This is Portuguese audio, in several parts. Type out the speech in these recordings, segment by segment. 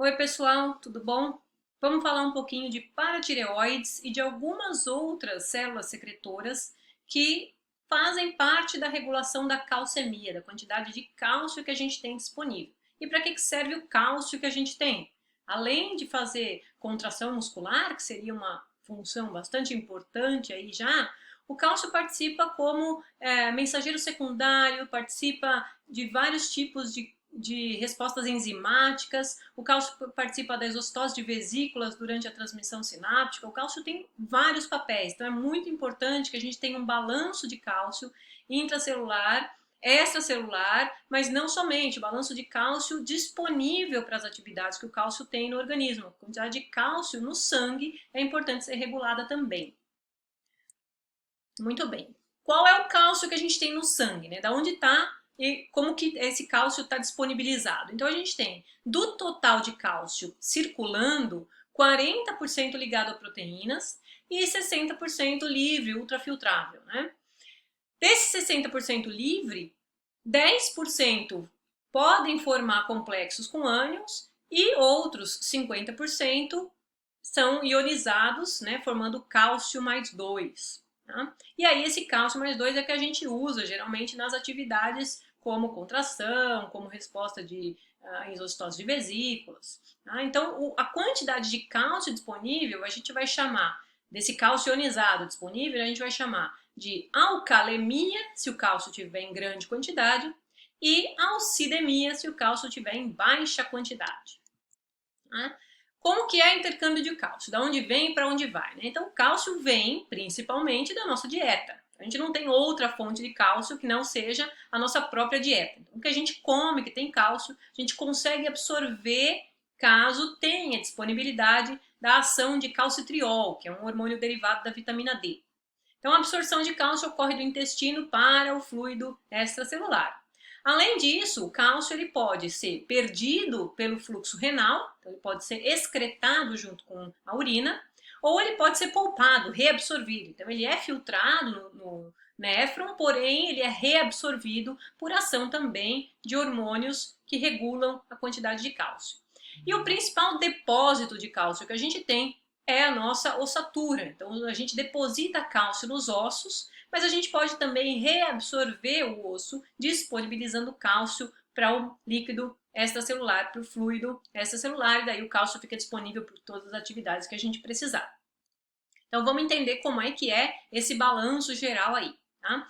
Oi pessoal, tudo bom? Vamos falar um pouquinho de paratireoides e de algumas outras células secretoras que fazem parte da regulação da calcemia, da quantidade de cálcio que a gente tem disponível. E para que serve o cálcio que a gente tem? Além de fazer contração muscular, que seria uma função bastante importante aí já, o cálcio participa como mensageiro secundário, participa de vários tipos de respostas enzimáticas, o cálcio participa da exostose de vesículas durante a transmissão sináptica, o cálcio tem vários papéis, então é muito importante que a gente tenha um balanço de cálcio intracelular, extracelular, mas não somente, o balanço de cálcio disponível para as atividades que o cálcio tem no organismo. A quantidade de cálcio no sangue é importante ser regulada também. Muito bem. Qual é o cálcio que a gente tem no sangue, né? Da onde está e como que esse cálcio está disponibilizado. Então a gente tem, do total de cálcio circulando, 40% ligado a proteínas e 60% livre, ultrafiltrável, né? Desse 60% livre, 10% podem formar complexos com ânions e outros 50% são ionizados, né, formando cálcio mais 2. Tá? E aí esse cálcio mais 2 é que a gente usa geralmente nas atividades como contração, como resposta de exostose de vesículas. Tá? Então a quantidade de cálcio disponível a gente vai chamar, desse cálcio ionizado disponível, a gente vai chamar de alcalemia, se o cálcio tiver em grande quantidade, e alcidemia, se o cálcio tiver em baixa quantidade. Tá? Como que é intercâmbio de cálcio? Da onde vem e para onde vai? Né? Então, o cálcio vem principalmente da nossa dieta. A gente não tem outra fonte de cálcio que não seja a nossa própria dieta. Então, o que a gente come que tem cálcio, a gente consegue absorver caso tenha disponibilidade da ação de calcitriol, que é um hormônio derivado da vitamina D. Então, a absorção de cálcio ocorre do intestino para o fluido extracelular. Além disso, o cálcio ele pode ser perdido pelo fluxo renal, então ele pode ser excretado junto com a urina, ou ele pode ser poupado, reabsorvido. Então ele é filtrado no néfron, porém ele é reabsorvido por ação também de hormônios que regulam a quantidade de cálcio. E o principal depósito de cálcio que a gente tem é a nossa ossatura. Então a gente deposita cálcio nos ossos, mas a gente pode também reabsorver o osso, disponibilizando cálcio para o líquido extracelular, para o fluido extracelular, e daí o cálcio fica disponível para todas as atividades que a gente precisar. Então vamos entender como é que é esse balanço geral aí, tá?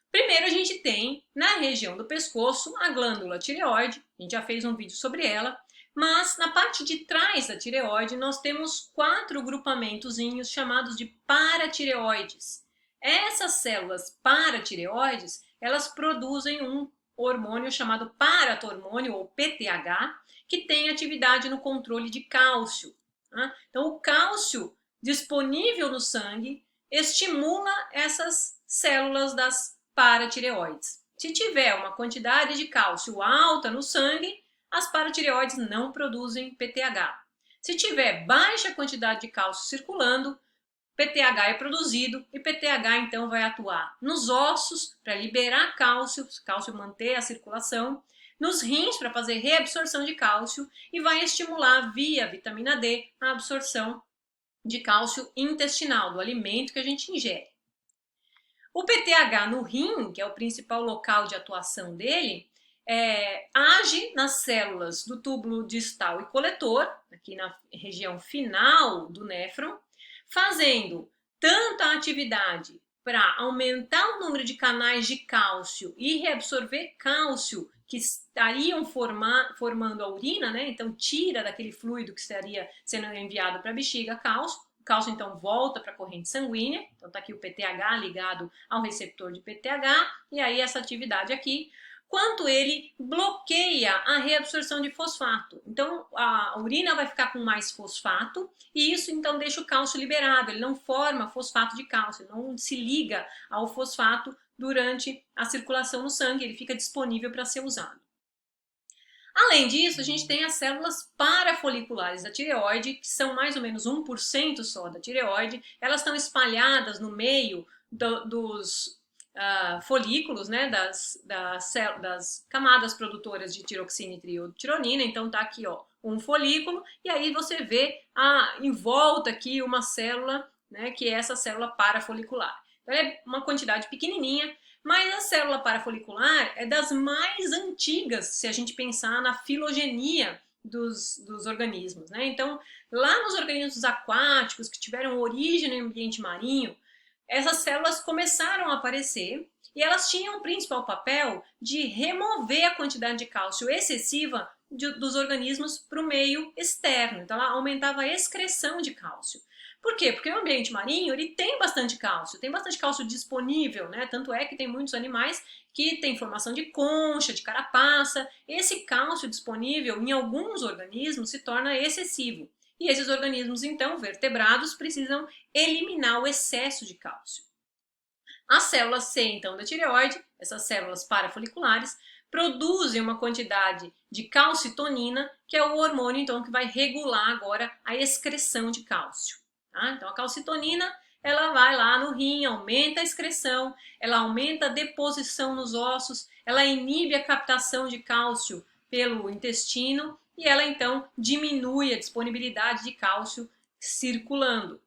Primeiro a gente tem, na região do pescoço, a glândula tireoide, a gente já fez um vídeo sobre ela, mas na parte de trás da tireoide nós temos 4 grupamentozinhos chamados de paratireoides. Essas células paratireoides, elas produzem um hormônio chamado paratormônio, ou PTH, que tem atividade no controle de cálcio. Tá? Então o cálcio disponível no sangue estimula essas células das paratireoides. Se tiver uma quantidade de cálcio alta no sangue, as paratireoides não produzem PTH. Se tiver baixa quantidade de cálcio circulando, PTH é produzido e PTH então vai atuar nos ossos para liberar cálcio, cálcio manter a circulação, nos rins para fazer reabsorção de cálcio e vai estimular via vitamina D a absorção de cálcio intestinal, do alimento que a gente ingere. O PTH no rim, que é o principal local de atuação dele, age nas células do túbulo distal e coletor, aqui na região final do néfron, fazendo tanto a atividade para aumentar o número de canais de cálcio e reabsorver cálcio que estariam formando a urina, né? Então tira daquele fluido que estaria sendo enviado para a bexiga cálcio. O cálcio então volta para a corrente sanguínea, então está aqui o PTH ligado ao receptor de PTH, e aí essa atividade aqui, quanto ele bloqueia a reabsorção de fosfato. Então a urina vai ficar com mais fosfato e isso então deixa o cálcio liberado, ele não forma fosfato de cálcio, não se liga ao fosfato durante a circulação no sangue, ele fica disponível para ser usado. Além disso, a gente tem as células parafoliculares da tireoide, que são mais ou menos 1% só da tireoide. Elas estão espalhadas no meio dos folículos, né, das camadas produtoras de tiroxina e triotironina. Então tá aqui, ó, um folículo, e aí você vê em volta aqui uma célula, né, que é essa célula parafolicular. Então é uma quantidade pequenininha, mas a célula parafolicular é das mais antigas, se a gente pensar na filogenia dos organismos, né? Então, lá nos organismos aquáticos que tiveram origem no ambiente marinho, essas células começaram a aparecer e elas tinham o principal papel de remover a quantidade de cálcio excessiva dos organismos para o meio externo. Então, ela aumentava a excreção de cálcio. Por quê? Porque o ambiente marinho ele tem bastante cálcio disponível, né? Tanto é que tem muitos animais que têm formação de concha, de carapaça. Esse cálcio disponível em alguns organismos se torna excessivo. E esses organismos, então, vertebrados, precisam eliminar o excesso de cálcio. As células C, então, da tireoide, essas células parafoliculares, produzem uma quantidade de calcitonina, que é o hormônio, então, que vai regular agora a excreção de cálcio. Tá? Então, a calcitonina, ela vai lá no rim, aumenta a excreção, ela aumenta a deposição nos ossos, ela inibe a captação de cálcio pelo intestino e ela, então, diminui a disponibilidade de cálcio circulando.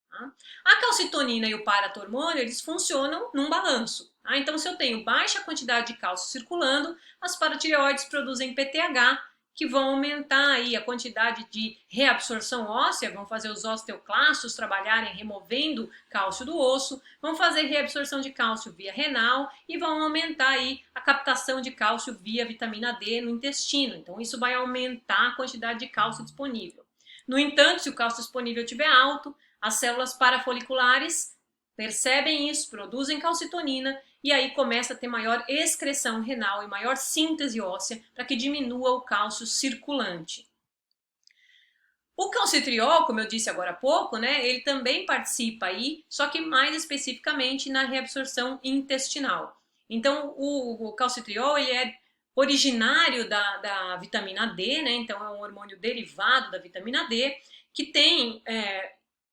Tá? A calcitonina e o paratormônio, eles funcionam num balanço. Tá? Então, se eu tenho baixa quantidade de cálcio circulando, as paratireoides produzem PTH, que vão aumentar aí a quantidade de reabsorção óssea, vão fazer os osteoclastos trabalharem removendo cálcio do osso, vão fazer reabsorção de cálcio via renal e vão aumentar aí a captação de cálcio via vitamina D no intestino. Então, isso vai aumentar a quantidade de cálcio disponível. No entanto, se o cálcio disponível estiver alto, as células parafoliculares percebem isso, produzem calcitonina e aí começa a ter maior excreção renal e maior síntese óssea para que diminua o cálcio circulante. O calcitriol, como eu disse agora há pouco, né, ele também participa aí, só que mais especificamente na reabsorção intestinal. Então, o calcitriol ele é originário da vitamina D, né, então é um hormônio derivado da vitamina D, que tem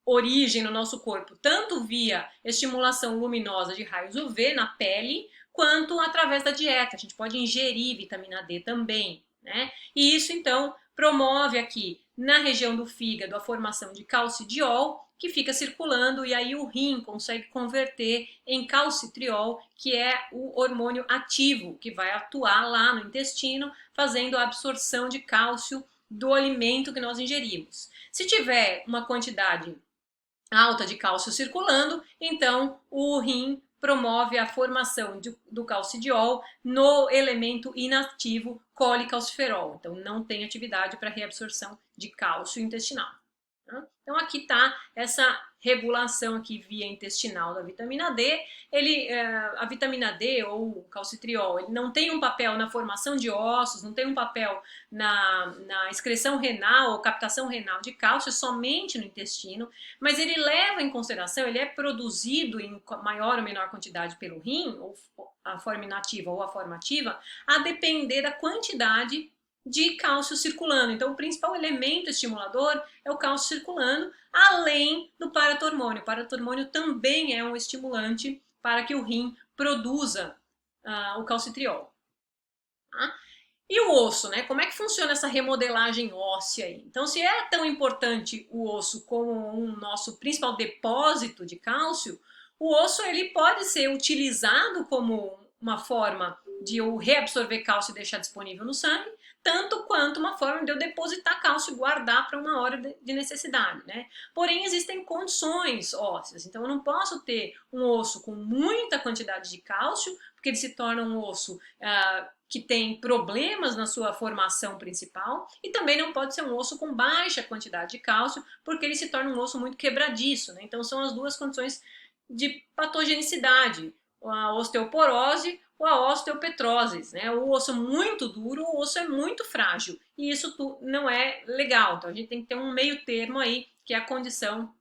origem no nosso corpo, tanto via estimulação luminosa de raios UV na pele, quanto através da dieta. A gente pode ingerir vitamina D também, né? E isso, então, promove aqui na região do fígado a formação de calcidiol, que fica circulando e aí o rim consegue converter em calcitriol, que é o hormônio ativo, que vai atuar lá no intestino, fazendo a absorção de cálcio do alimento que nós ingerimos. Se tiver uma quantidade alta de cálcio circulando, então o rim promove a formação do calcidiol no elemento inativo colecalciferol. Então não tem atividade para reabsorção de cálcio intestinal. Então aqui está essa regulação aqui via intestinal da vitamina D. A vitamina D ou o calcitriol, ele não tem um papel na formação de ossos, não tem um papel na excreção renal ou captação renal de cálcio, somente no intestino, mas ele leva em consideração, ele é produzido em maior ou menor quantidade pelo rim, ou a forma inativa ou a forma ativa, a depender da quantidade de cálcio circulando. Então, o principal elemento estimulador é o cálcio circulando, além do paratormônio. O paratormônio também é um estimulante para que o rim produza o calcitriol. Tá? E o osso, né? Como é que funciona essa remodelagem óssea aí? Então, se é tão importante o osso como um nosso principal depósito de cálcio, o osso ele pode ser utilizado como uma forma de eu reabsorver cálcio e deixar disponível no sangue, tanto quanto uma forma de eu depositar cálcio e guardar para uma hora de necessidade, né? Porém, existem condições ósseas, então eu não posso ter um osso com muita quantidade de cálcio, porque ele se torna um osso que tem problemas na sua formação principal, e também não pode ser um osso com baixa quantidade de cálcio, porque ele se torna um osso muito quebradiço, né? Então são as duas condições de patogenicidade, a osteoporose ou a osteopetrose, né? O osso muito duro, o osso é muito frágil, e isso não é legal, então a gente tem que ter um meio termo aí, que é a condição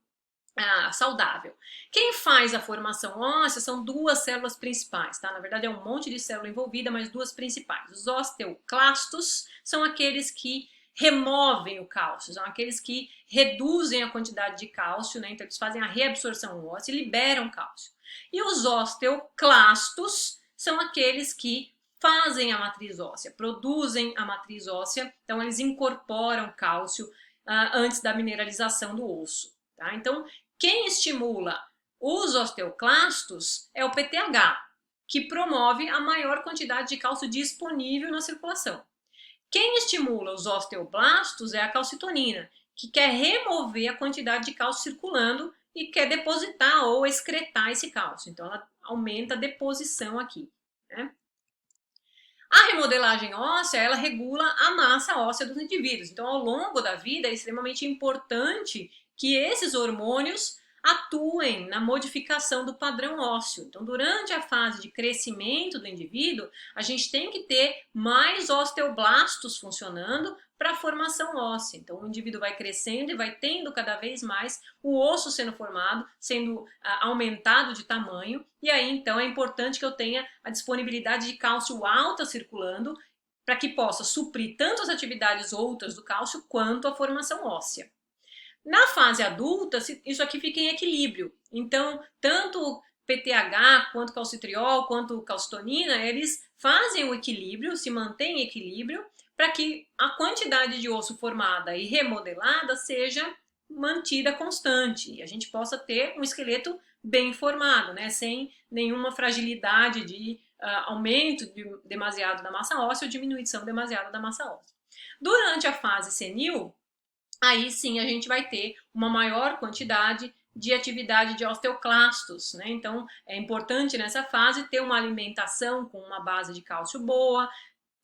saudável. Quem faz a formação óssea são duas células principais, tá? Na verdade é um monte de célula envolvida, mas duas principais. Os osteoclastos são aqueles que removem o cálcio, são aqueles que reduzem a quantidade de cálcio, né? Então eles fazem a reabsorção óssea e liberam cálcio. E os osteoclastos são aqueles que fazem a matriz óssea, produzem a matriz óssea, então eles incorporam cálcio antes da mineralização do osso. Tá? Então, quem estimula os osteoclastos é o PTH, que promove a maior quantidade de cálcio disponível na circulação. Quem estimula os osteoblastos é a calcitonina, que quer remover a quantidade de cálcio circulando e quer depositar ou excretar esse cálcio. Então, ela aumenta a deposição aqui, né? A remodelagem óssea, ela regula a massa óssea dos indivíduos. Então, ao longo da vida, é extremamente importante que esses hormônios atuem na modificação do padrão ósseo. Então, durante a fase de crescimento do indivíduo, a gente tem que ter mais osteoblastos funcionando para a formação óssea. Então, o indivíduo vai crescendo e vai tendo cada vez mais o osso sendo formado, sendo aumentado de tamanho, e aí, então, é importante que eu tenha a disponibilidade de cálcio alta circulando para que possa suprir tanto as atividades outras do cálcio quanto a formação óssea. Na fase adulta, isso aqui fica em equilíbrio. Então, tanto PTH, quanto calcitriol, quanto calcitonina, eles fazem o equilíbrio, se mantêm em equilíbrio, para que a quantidade de osso formada e remodelada seja mantida constante e a gente possa ter um esqueleto bem formado, né, sem nenhuma fragilidade de aumento demasiado da massa óssea ou diminuição demasiada da massa óssea. Durante a fase senil, aí sim a gente vai ter uma maior quantidade de atividade de osteoclastos, né? Então é importante nessa fase ter uma alimentação com uma base de cálcio boa,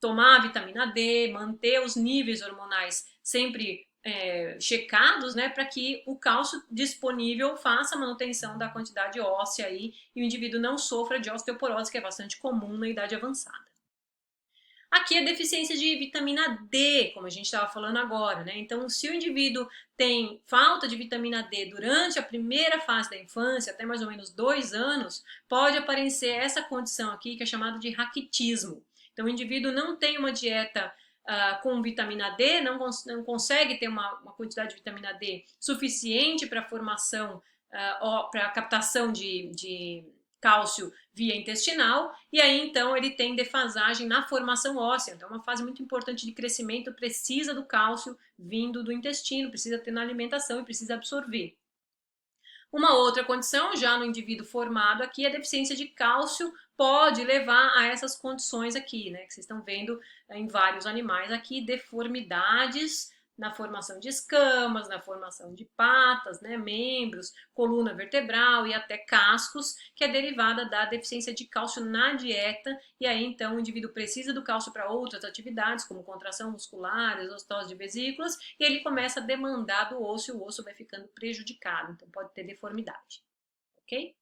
tomar vitamina D, manter os níveis hormonais sempre checados, né, para que o cálcio disponível faça a manutenção da quantidade óssea aí e o indivíduo não sofra de osteoporose, que é bastante comum na idade avançada. Aqui é deficiência de vitamina D, como a gente estava falando agora, né? Então, se o indivíduo tem falta de vitamina D durante a primeira fase da infância, até mais ou menos 2 anos, pode aparecer essa condição aqui, que é chamada de raquitismo. Então, o indivíduo não tem uma dieta com vitamina D, não consegue ter uma quantidade de vitamina D suficiente para a formação, para a captação de cálcio via intestinal, e aí então ele tem defasagem na formação óssea. Então, é uma fase muito importante de crescimento, precisa do cálcio vindo do intestino, precisa ter na alimentação e precisa absorver. Uma outra condição, já no indivíduo formado aqui, a deficiência de cálcio pode levar a essas condições aqui, né, que vocês estão vendo em vários animais aqui, deformidades na formação de escamas, na formação de patas, né, membros, coluna vertebral e até cascos, que é derivada da deficiência de cálcio na dieta, e aí então o indivíduo precisa do cálcio para outras atividades, como contração muscular, exostose de vesículas, e ele começa a demandar do osso e o osso vai ficando prejudicado, então pode ter deformidade, ok?